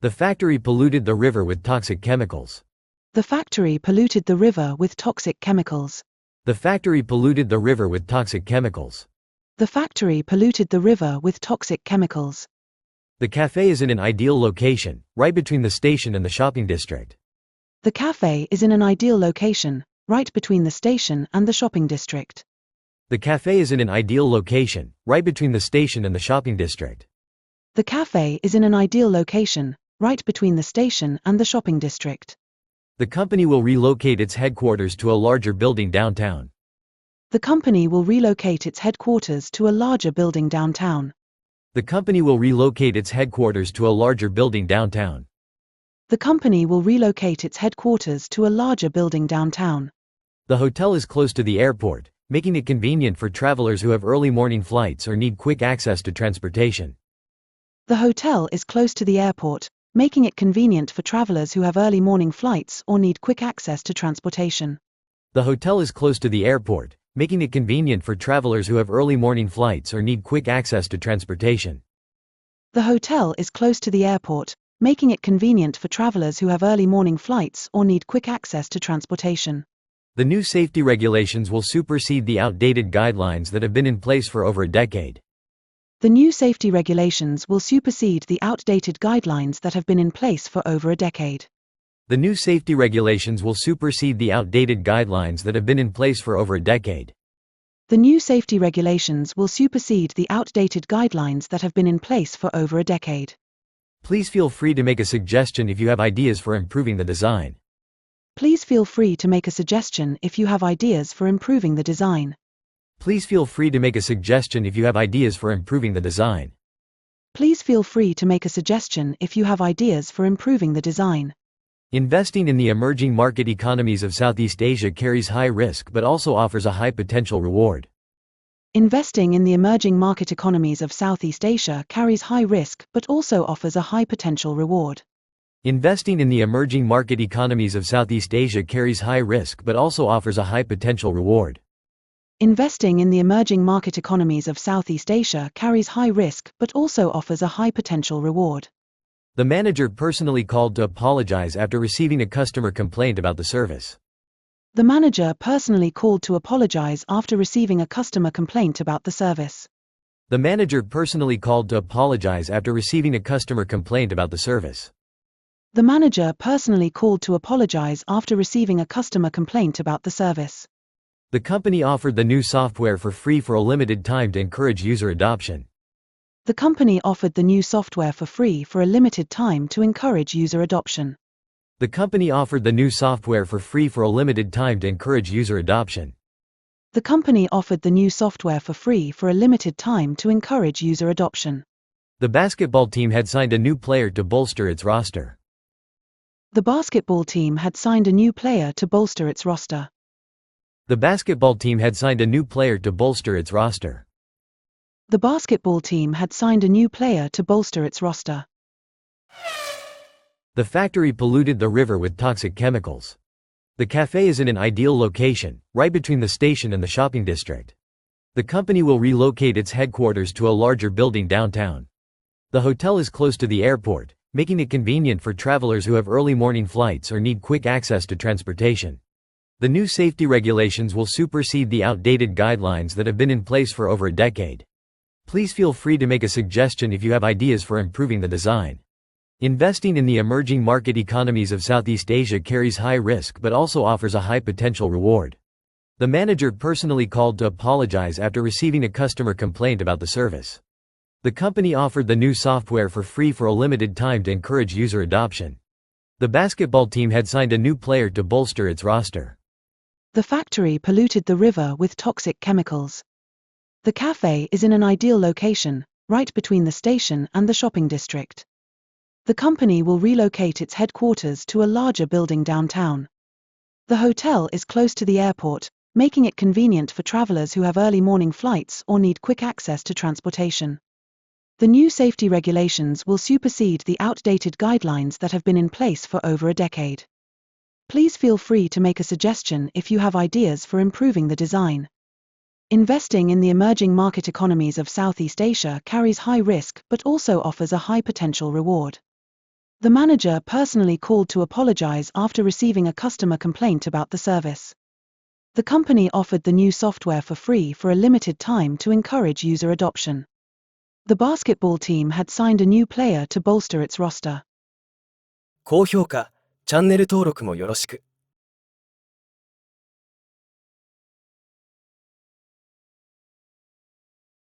The factory polluted the river with toxic chemicals. The factory polluted the river with toxic chemicals. The factory polluted the river with toxic chemicals. The factory polluted the river with toxic chemicals. The café is in an ideal location, right between the station and the shopping district. The café is in an ideal location, right between the station and the shopping district. The café is in an ideal location, right between the station and the shopping district. The café is in an ideal location, right between the station and the shopping district. The company will relocate its headquarters to a larger building downtown. The company will relocate its headquarters to a larger building downtown. The company will relocate its headquarters to a larger building downtown. The company will relocate its headquarters to a larger building downtown. The hotel is close to the airport, making it convenient for travelers who have early morning flights or need quick access to transportation. The hotel is close to the airport, making it convenient for travelers who have early morning flights or need quick access to transportation. The hotel is close to the airport, making it convenient for travelers who have early morning flights or need quick access to transportation. The hotel is close to the airport, making it convenient for travelers who have early morning flights or need quick access to transportation. The new safety regulations will supersede the outdated guidelines that have been in place for over a decade. The new safety regulations will supersede the outdated guidelines that have been in place for over a decade. The new safety regulations will supersede the outdated guidelines that have been in place for over a decade. The new safety regulations will supersede the outdated guidelines that have been in place for over a decade. Please feel free to make a suggestion if you have ideas for improving the design. Please feel free to make a suggestion if you have ideas for improving the design. Please feel free to make a suggestion if you have ideas for improving the design. Please feel free to make a suggestion if you have ideas for improving the design. Investing in the emerging market economies of Southeast Asia carries high risk but also offers a high potential reward. Investing in the emerging market economies of Southeast Asia carries high risk but also offers a high potential reward. Investing in the emerging market economies of Southeast Asia carries high risk but also offers a high potential reward. Investing in the emerging market economies of Southeast Asia carries high risk but also offers a high potential reward. The manager personally called to apologize after receiving a customer complaint about the service. The manager personally called to apologize after receiving a customer complaint about the service. The manager personally called to apologize after receiving a customer complaint about the service. The manager personally called to apologize after receiving a customer complaint about the service. The company offered the new software for free for a limited time to encourage user adoption. The company offered the new software for free for a limited time to encourage user adoption. The company offered the new software for free for a limited time to encourage user adoption. The company offered the new software for free for a limited time to encourage user adoption. The basketball team had signed a new player to bolster its roster. The basketball team had signed a new player to bolster its roster. The basketball team had signed a new player to bolster its roster. The basketball team had signed a new player to bolster its roster. The factory polluted the river with toxic chemicals. The café is in an ideal location, right between the station and the shopping district. The company will relocate its headquarters to a larger building downtown. The hotel is close to the airport, making it convenient for travelers who have early morning flights or need quick access to transportation. The new safety regulations will supersede the outdated guidelines that have been in place for over a decade. Please feel free to make a suggestion if you have ideas for improving the design. Investing in the emerging market economies of Southeast Asia carries high risk but also offers a high potential reward. The manager personally called to apologize after receiving a customer complaint about the service. The company offered the new software for free for a limited time to encourage user adoption. The basketball team had signed a new player to bolster its roster. The factory polluted the river with toxic chemicals. The café is in an ideal location, right between the station and the shopping district. The company will relocate its headquarters to a larger building downtown. The hotel is close to the airport, making it convenient for travelers who have early morning flights or need quick access to transportation. The new safety regulations will supersede the outdated guidelines that have been in place for over a decade. Please feel free to make a suggestion if you have ideas for improving the design. Investing in the emerging market economies of Southeast Asia carries high risk but also offers a high potential reward. The manager personally called to apologize after receiving a customer complaint about the service. The company offered the new software for free for a limited time to encourage user adoption. The basketball team had signed a new player to bolster its roster. 高評価、チャンネル登録もよろしく。